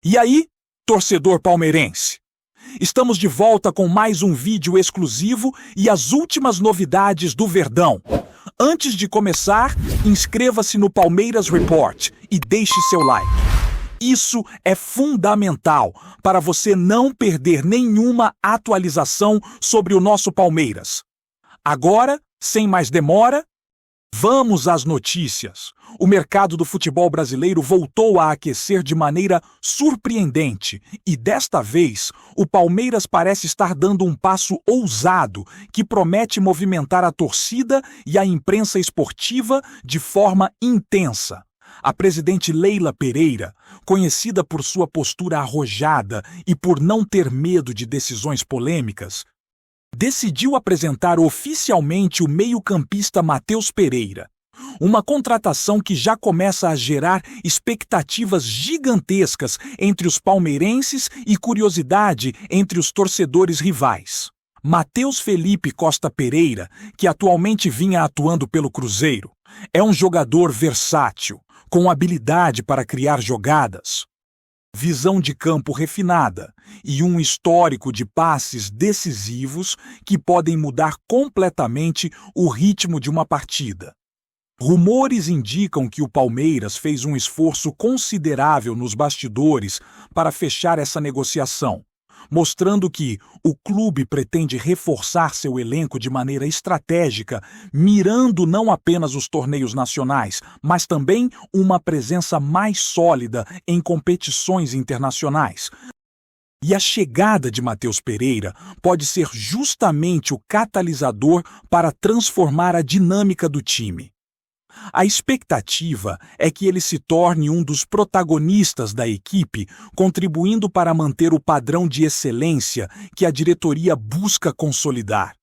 E aí, torcedor palmeirense? Estamos de volta com mais um vídeo exclusivo e as últimas novidades do Verdão. Antes de começar, inscreva-se no Palmeiras Report e deixe seu like. Isso é fundamental para você não perder nenhuma atualização sobre o nosso Palmeiras. Agora, sem mais demora, vamos às notícias. O mercado do futebol brasileiro voltou a aquecer de maneira surpreendente e, desta vez, o Palmeiras parece estar dando um passo ousado que promete movimentar a torcida e a imprensa esportiva de forma intensa. A presidente Leila Pereira, conhecida por sua postura arrojada e por não ter medo de decisões polêmicas, decidiu apresentar oficialmente o meio-campista Matheus Pereira, uma contratação que já começa a gerar expectativas gigantescas entre os palmeirenses e curiosidade entre os torcedores rivais. Matheus Felipe Costa Pereira, que atualmente vinha atuando pelo Cruzeiro, é um jogador versátil, com habilidade para criar jogadas, visão de campo refinada e um histórico de passes decisivos que podem mudar completamente o ritmo de uma partida. Rumores indicam que o Palmeiras fez um esforço considerável nos bastidores para fechar essa negociação, mostrando que o clube pretende reforçar seu elenco de maneira estratégica, mirando não apenas os torneios nacionais, mas também uma presença mais sólida em competições internacionais. E a chegada de Matheus Pereira pode ser justamente o catalisador para transformar a dinâmica do time. A expectativa é que ele se torne um dos protagonistas da equipe, contribuindo para manter o padrão de excelência que a diretoria busca consolidar.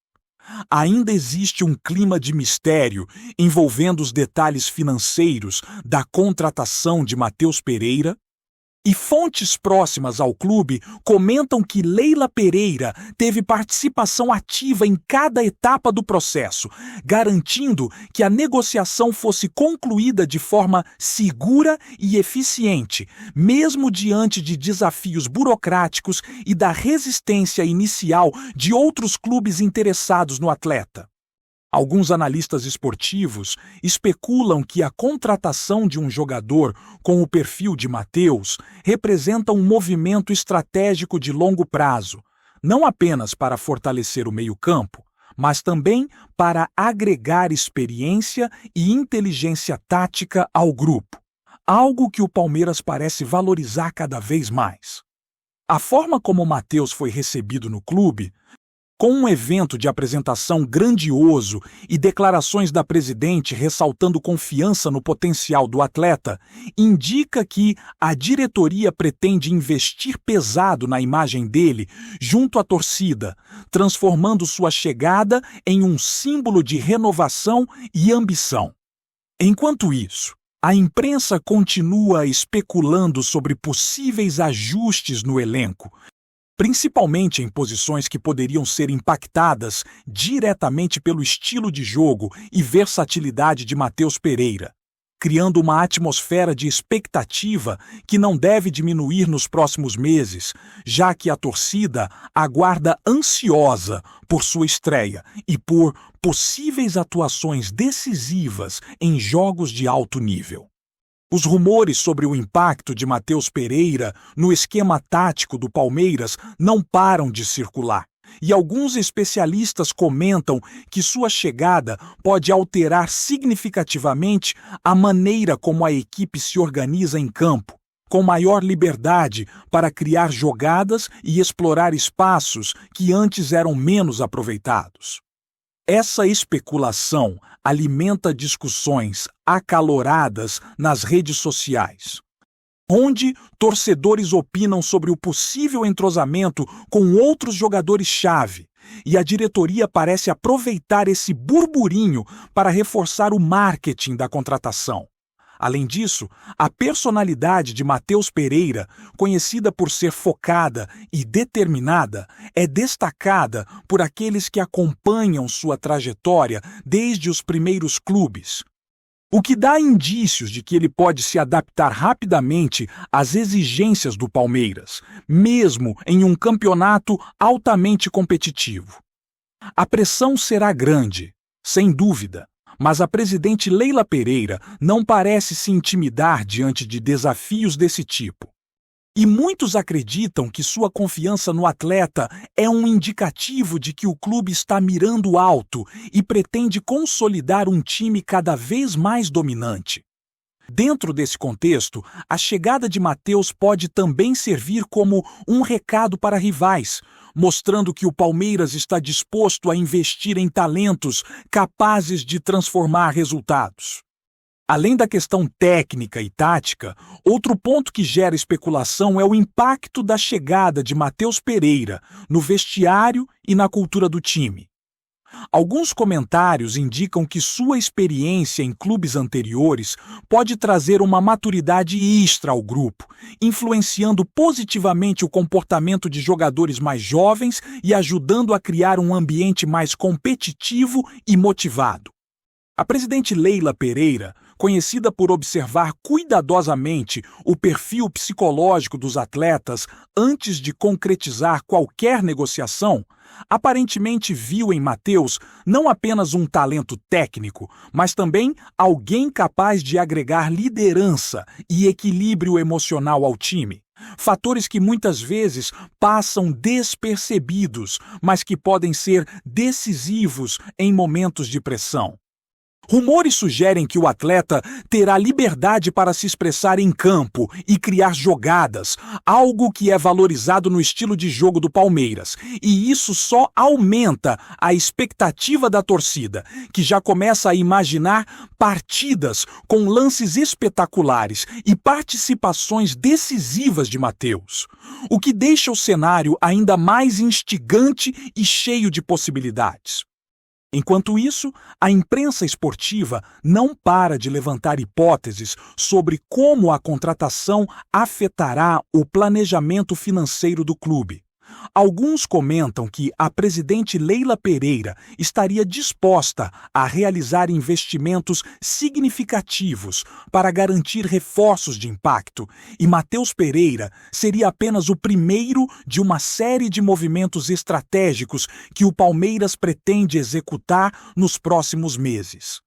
Ainda existe um clima de mistério envolvendo os detalhes financeiros da contratação de Matheus Pereira, e fontes próximas ao clube comentam que Leila Pereira teve participação ativa em cada etapa do processo, garantindo que a negociação fosse concluída de forma segura e eficiente, mesmo diante de desafios burocráticos e da resistência inicial de outros clubes interessados no atleta. Alguns analistas esportivos especulam que a contratação de um jogador com o perfil de Matheus representa um movimento estratégico de longo prazo, não apenas para fortalecer o meio-campo, mas também para agregar experiência e inteligência tática ao grupo, algo que o Palmeiras parece valorizar cada vez mais. A forma como o Matheus foi recebido no clube, com um evento de apresentação grandioso e declarações da presidente ressaltando confiança no potencial do atleta, indica que a diretoria pretende investir pesado na imagem dele junto à torcida, transformando sua chegada em um símbolo de renovação e ambição. Enquanto isso, a imprensa continua especulando sobre possíveis ajustes no elenco, principalmente em posições que poderiam ser impactadas diretamente pelo estilo de jogo e versatilidade de Matheus Pereira, criando uma atmosfera de expectativa que não deve diminuir nos próximos meses, já que a torcida aguarda ansiosa por sua estreia e por possíveis atuações decisivas em jogos de alto nível. Os rumores sobre o impacto de Matheus Pereira no esquema tático do Palmeiras não param de circular, e alguns especialistas comentam que sua chegada pode alterar significativamente a maneira como a equipe se organiza em campo, com maior liberdade para criar jogadas e explorar espaços que antes eram menos aproveitados. Essa especulação alimenta discussões acaloradas nas redes sociais, onde torcedores opinam sobre o possível entrosamento com outros jogadores-chave, e a diretoria parece aproveitar esse burburinho para reforçar o marketing da contratação. Além disso, a personalidade de Matheus Pereira, conhecida por ser focada e determinada, é destacada por aqueles que acompanham sua trajetória desde os primeiros clubes. o que dá indícios de que ele pode se adaptar rapidamente às exigências do Palmeiras, mesmo em um campeonato altamente competitivo. A pressão será grande, sem dúvida, mas a presidente Leila Pereira não parece se intimidar diante de desafios desse tipo. E muitos acreditam que sua confiança no atleta é um indicativo de que o clube está mirando alto e pretende consolidar um time cada vez mais dominante. Dentro desse contexto, a chegada de Matheus pode também servir como um recado para rivais, mostrando que o Palmeiras está disposto a investir em talentos capazes de transformar resultados. Além da questão técnica e tática, outro ponto que gera especulação é o impacto da chegada de Matheus Pereira no vestiário e na cultura do time. Alguns comentários indicam que sua experiência em clubes anteriores pode trazer uma maturidade extra ao grupo, influenciando positivamente o comportamento de jogadores mais jovens e ajudando a criar um ambiente mais competitivo e motivado. A presidente Leila Pereira, conhecida por observar cuidadosamente o perfil psicológico dos atletas antes de concretizar qualquer negociação, aparentemente viu em Matheus não apenas um talento técnico, mas também alguém capaz de agregar liderança e equilíbrio emocional ao time. Fatores que muitas vezes passam despercebidos, mas que podem ser decisivos em momentos de pressão. Rumores sugerem que o atleta terá liberdade para se expressar em campo e criar jogadas, algo que é valorizado no estilo de jogo do Palmeiras. E isso só aumenta a expectativa da torcida, que já começa a imaginar partidas com lances espetaculares e participações decisivas de Matheus, o que deixa o cenário ainda mais instigante e cheio de possibilidades. Enquanto isso, a imprensa esportiva não para de levantar hipóteses sobre como a contratação afetará o planejamento financeiro do clube. Alguns comentam que a presidente Leila Pereira estaria disposta a realizar investimentos significativos para garantir reforços de impacto, e Matheus Pereira seria apenas o primeiro de uma série de movimentos estratégicos que o Palmeiras pretende executar nos próximos meses.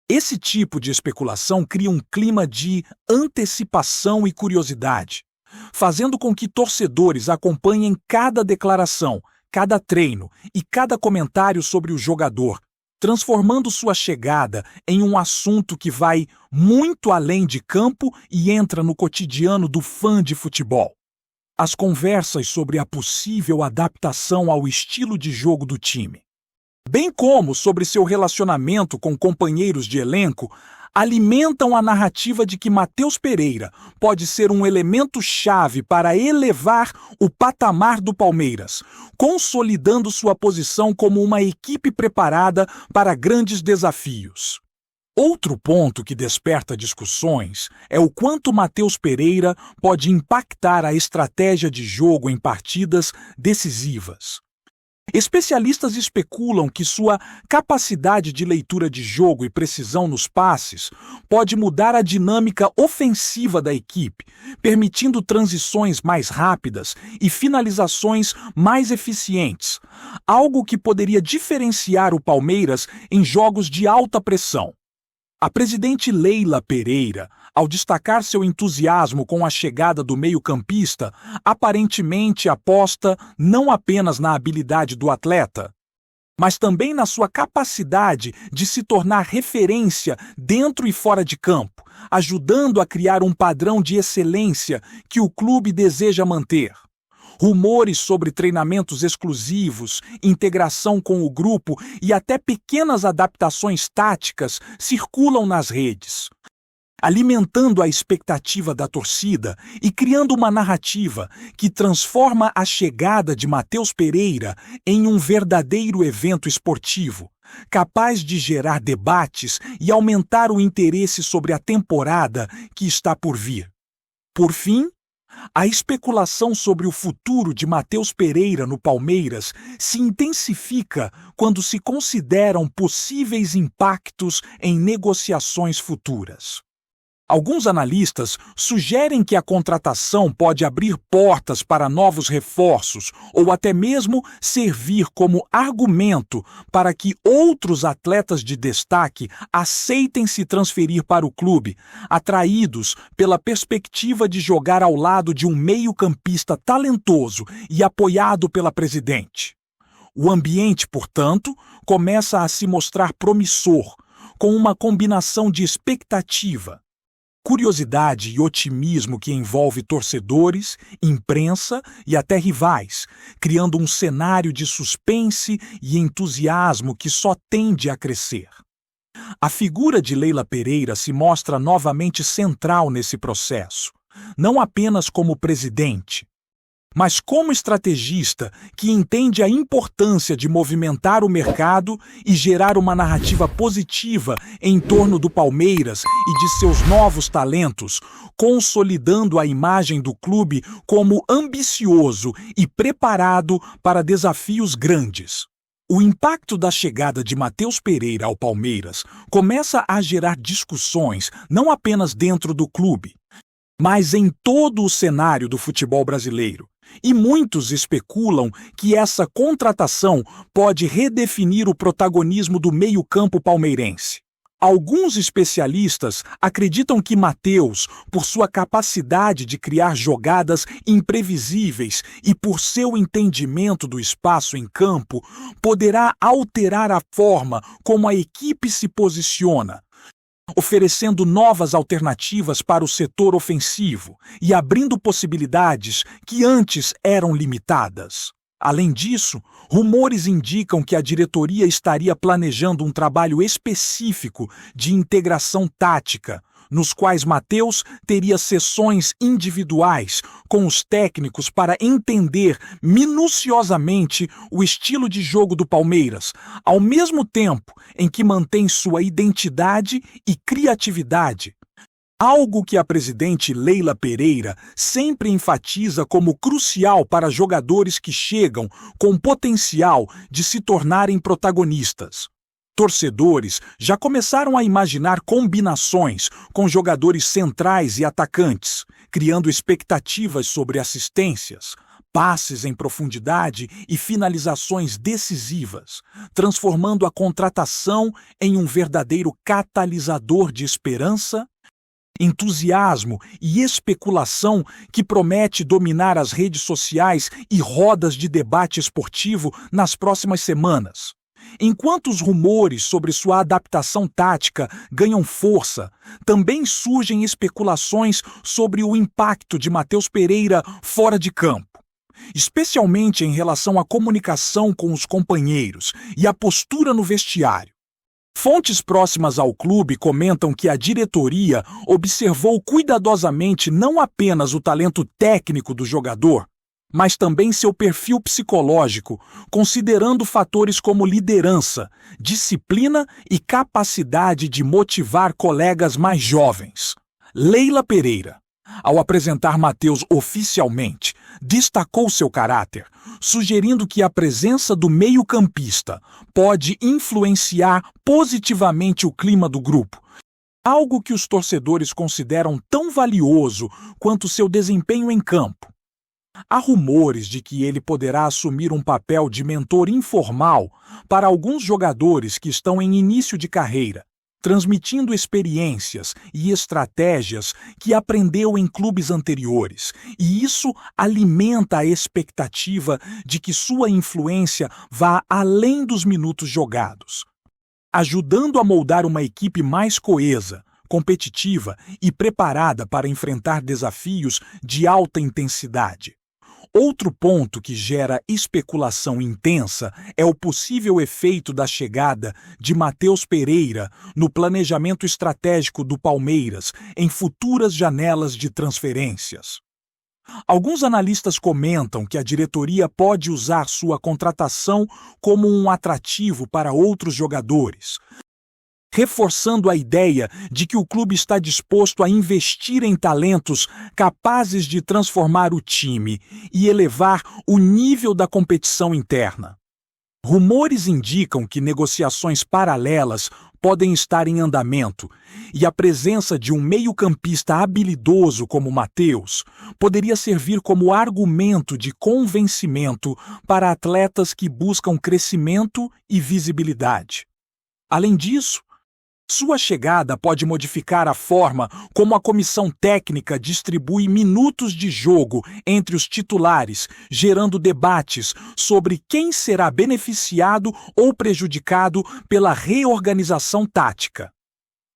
Esse tipo de especulação cria um clima de antecipação e curiosidade, fazendo com que torcedores acompanhem cada declaração, cada treino e cada comentário sobre o jogador, transformando sua chegada em um assunto que vai muito além de campo e entra no cotidiano do fã de futebol. As conversas sobre a possível adaptação ao estilo de jogo do time, bem como sobre seu relacionamento com companheiros de elenco, alimentam a narrativa de que Matheus Pereira pode ser um elemento-chave para elevar o patamar do Palmeiras, consolidando sua posição como uma equipe preparada para grandes desafios. Outro ponto que desperta discussões é o quanto Matheus Pereira pode impactar a estratégia de jogo em partidas decisivas. Especialistas especulam que sua capacidade de leitura de jogo e precisão nos passes pode mudar a dinâmica ofensiva da equipe, permitindo transições mais rápidas e finalizações mais eficientes, algo que poderia diferenciar o Palmeiras em jogos de alta pressão. A presidente Leila Pereira, ao destacar seu entusiasmo com a chegada do meio-campista, aparentemente aposta não apenas na habilidade do atleta, mas também na sua capacidade de se tornar referência dentro e fora de campo, ajudando a criar um padrão de excelência que o clube deseja manter. Rumores sobre treinamentos exclusivos, integração com o grupo e até pequenas adaptações táticas circulam nas redes, alimentando a expectativa da torcida e criando uma narrativa que transforma a chegada de Matheus Pereira em um verdadeiro evento esportivo, capaz de gerar debates e aumentar o interesse sobre a temporada que está por vir. Por fim, A especulação sobre o futuro de Matheus Pereira no Palmeiras se intensifica quando se consideram possíveis impactos em negociações futuras. Alguns analistas sugerem que a contratação pode abrir portas para novos reforços ou até mesmo servir como argumento para que outros atletas de destaque aceitem se transferir para o clube, atraídos pela perspectiva de jogar ao lado de um meio-campista talentoso e apoiado pela presidente. O ambiente, portanto, começa a se mostrar promissor, com uma combinação de expectativa, curiosidade e otimismo que envolve torcedores, imprensa e até rivais, criando um cenário de suspense e entusiasmo que só tende a crescer. A figura de Leila Pereira se mostra novamente central nesse processo, não apenas como presidente, mas como estrategista que entende a importância de movimentar o mercado e gerar uma narrativa positiva em torno do Palmeiras e de seus novos talentos, consolidando a imagem do clube como ambicioso e preparado para desafios grandes. O impacto da chegada de Matheus Pereira ao Palmeiras começa a gerar discussões não apenas dentro do clube, mas em todo o cenário do futebol brasileiro. E muitos especulam que essa contratação pode redefinir o protagonismo do meio-campo palmeirense. Alguns especialistas acreditam que Matheus, por sua capacidade de criar jogadas imprevisíveis e por seu entendimento do espaço em campo, poderá alterar a forma como a equipe se posiciona, oferecendo novas alternativas para o setor ofensivo e abrindo possibilidades que antes eram limitadas. Além disso, rumores indicam que a diretoria estaria planejando um trabalho específico de integração tática, nos quais Matheus teria sessões individuais com os técnicos para entender minuciosamente o estilo de jogo do Palmeiras, ao mesmo tempo em que mantém sua identidade e criatividade. Algo que a presidente Leila Pereira sempre enfatiza como crucial para jogadores que chegam com potencial de se tornarem protagonistas. Torcedores já começaram a imaginar combinações com jogadores centrais e atacantes, criando expectativas sobre assistências, passes em profundidade e finalizações decisivas, transformando a contratação em um verdadeiro catalisador de esperança, entusiasmo e especulação que promete dominar as redes sociais e rodas de debate esportivo nas próximas semanas. Enquanto os rumores sobre sua adaptação tática ganham força, também surgem especulações sobre o impacto de Matheus Pereira fora de campo, especialmente em relação à comunicação com os companheiros e à postura no vestiário. Fontes próximas ao clube comentam que a diretoria observou cuidadosamente não apenas o talento técnico do jogador, mas também seu perfil psicológico, considerando fatores como liderança, disciplina e capacidade de motivar colegas mais jovens. Leila Pereira, ao apresentar Matheus oficialmente, destacou seu caráter, sugerindo que a presença do meio-campista pode influenciar positivamente o clima do grupo, algo que os torcedores consideram tão valioso quanto seu desempenho em campo. Há rumores de que ele poderá assumir um papel de mentor informal para alguns jogadores que estão em início de carreira, transmitindo experiências e estratégias que aprendeu em clubes anteriores, e isso alimenta a expectativa de que sua influência vá além dos minutos jogados, ajudando a moldar uma equipe mais coesa, competitiva e preparada para enfrentar desafios de alta intensidade. Outro ponto que gera especulação intensa é o possível efeito da chegada de Matheus Pereira no planejamento estratégico do Palmeiras em futuras janelas de transferências. Alguns analistas comentam que a diretoria pode usar sua contratação como um atrativo para outros jogadores, reforçando a ideia de que o clube está disposto a investir em talentos capazes de transformar o time e elevar o nível da competição interna. Rumores indicam que negociações paralelas podem estar em andamento, e a presença de um meio-campista habilidoso como Matheus poderia servir como argumento de convencimento para atletas que buscam crescimento e visibilidade. Além disso, sua chegada pode modificar a forma como a comissão técnica distribui minutos de jogo entre os titulares, gerando debates sobre quem será beneficiado ou prejudicado pela reorganização tática.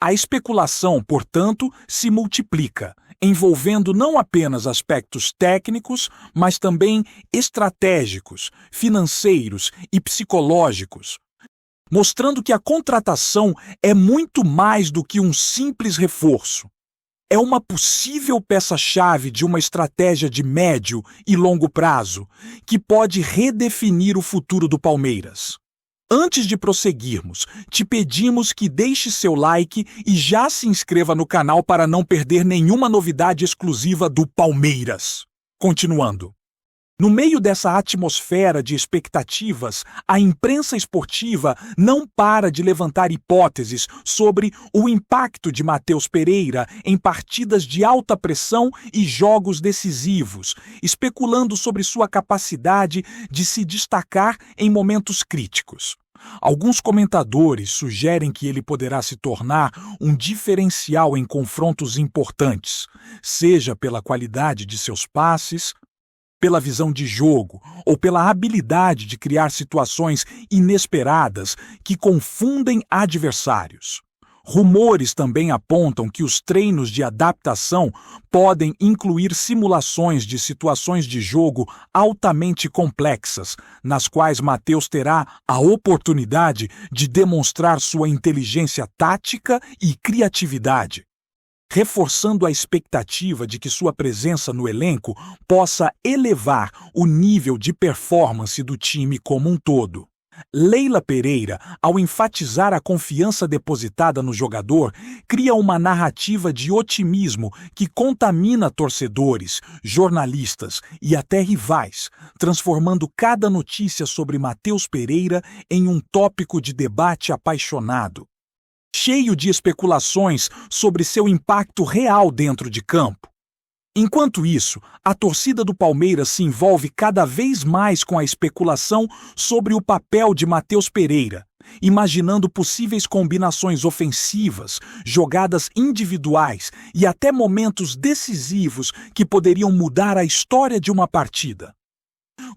A especulação, portanto, se multiplica, envolvendo não apenas aspectos técnicos, mas também estratégicos, financeiros e psicológicos, mostrando que a contratação é muito mais do que um simples reforço. É uma possível peça-chave de uma estratégia de médio e longo prazo, que pode redefinir o futuro do Palmeiras. Antes de prosseguirmos, te pedimos que deixe seu like e já se inscreva no canal para não perder nenhuma novidade exclusiva do Palmeiras. Continuando. No meio dessa atmosfera de expectativas, a imprensa esportiva não para de levantar hipóteses sobre o impacto de Matheus Pereira em partidas de alta pressão e jogos decisivos, especulando sobre sua capacidade de se destacar em momentos críticos. Alguns comentadores sugerem que ele poderá se tornar um diferencial em confrontos importantes, seja pela qualidade de seus passes, pela visão de jogo ou pela habilidade de criar situações inesperadas que confundem adversários. Rumores também apontam que os treinos de adaptação podem incluir simulações de situações de jogo altamente complexas, nas quais Matheus terá a oportunidade de demonstrar sua inteligência tática e criatividade, reforçando a expectativa de que sua presença no elenco possa elevar o nível de performance do time como um todo. Leila Pereira, ao enfatizar a confiança depositada no jogador, cria uma narrativa de otimismo que contamina torcedores, jornalistas e até rivais, transformando cada notícia sobre Matheus Pereira em um tópico de debate apaixonado, cheio de especulações sobre seu impacto real dentro de campo. Enquanto isso, a torcida do Palmeiras se envolve cada vez mais com a especulação sobre o papel de Matheus Pereira, imaginando possíveis combinações ofensivas, jogadas individuais e até momentos decisivos que poderiam mudar a história de uma partida.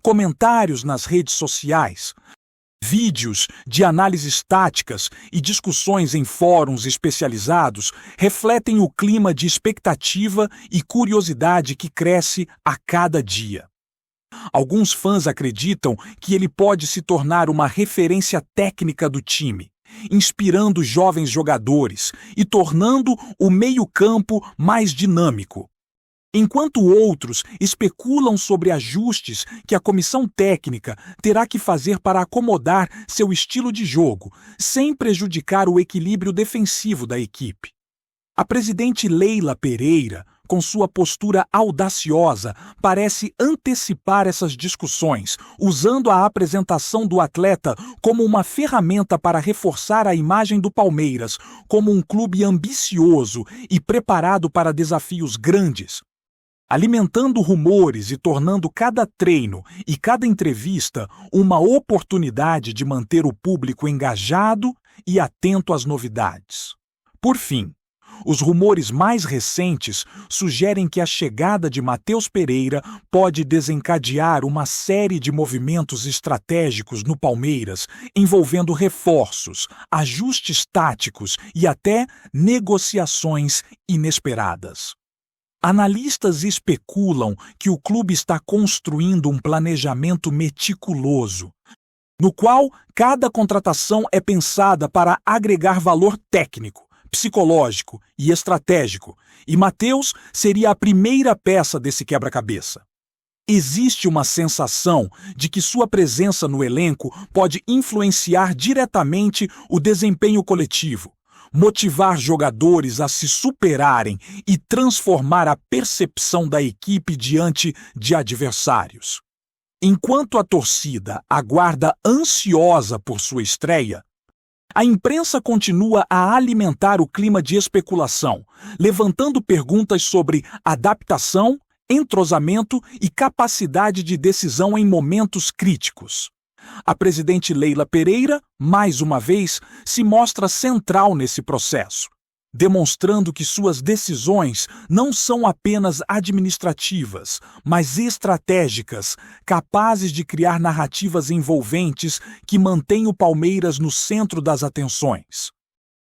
Comentários nas redes sociais, vídeos de análises táticas e discussões em fóruns especializados refletem o clima de expectativa e curiosidade que cresce a cada dia. Alguns fãs acreditam que ele pode se tornar uma referência técnica do time, inspirando jovens jogadores e tornando o meio-campo mais dinâmico, enquanto outros especulam sobre ajustes que a comissão técnica terá que fazer para acomodar seu estilo de jogo, sem prejudicar o equilíbrio defensivo da equipe. A presidente Leila Pereira, com sua postura audaciosa, parece antecipar essas discussões, usando a apresentação do atleta como uma ferramenta para reforçar a imagem do Palmeiras como um clube ambicioso e preparado para desafios grandes, alimentando rumores e tornando cada treino e cada entrevista uma oportunidade de manter o público engajado e atento às novidades. Por fim, os rumores mais recentes sugerem que a chegada de Matheus Pereira pode desencadear uma série de movimentos estratégicos no Palmeiras, envolvendo reforços, ajustes táticos e até negociações inesperadas. Analistas especulam que o clube está construindo um planejamento meticuloso, no qual cada contratação é pensada para agregar valor técnico, psicológico e estratégico, e Matheus seria a primeira peça desse quebra-cabeça. Existe uma sensação de que sua presença no elenco pode influenciar diretamente o desempenho coletivo, motivar jogadores a se superarem e transformar a percepção da equipe diante de adversários. Enquanto a torcida aguarda ansiosa por sua estreia, a imprensa continua a alimentar o clima de especulação, levantando perguntas sobre adaptação, entrosamento e capacidade de decisão em momentos críticos. A presidente Leila Pereira, mais uma vez, se mostra central nesse processo, demonstrando que suas decisões não são apenas administrativas, mas estratégicas, capazes de criar narrativas envolventes que mantêm o Palmeiras no centro das atenções,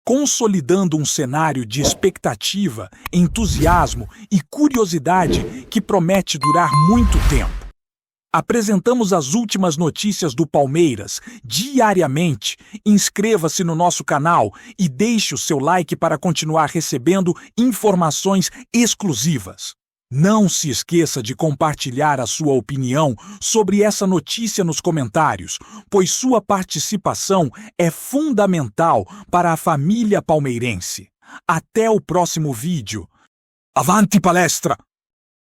consolidando um cenário de expectativa, entusiasmo e curiosidade que promete durar muito tempo. Apresentamos as últimas notícias do Palmeiras diariamente. Inscreva-se no nosso canal e deixe o seu like para continuar recebendo informações exclusivas. Não se esqueça de compartilhar a sua opinião sobre essa notícia nos comentários, pois sua participação é fundamental para a família palmeirense. Até o próximo vídeo. Avante palestra!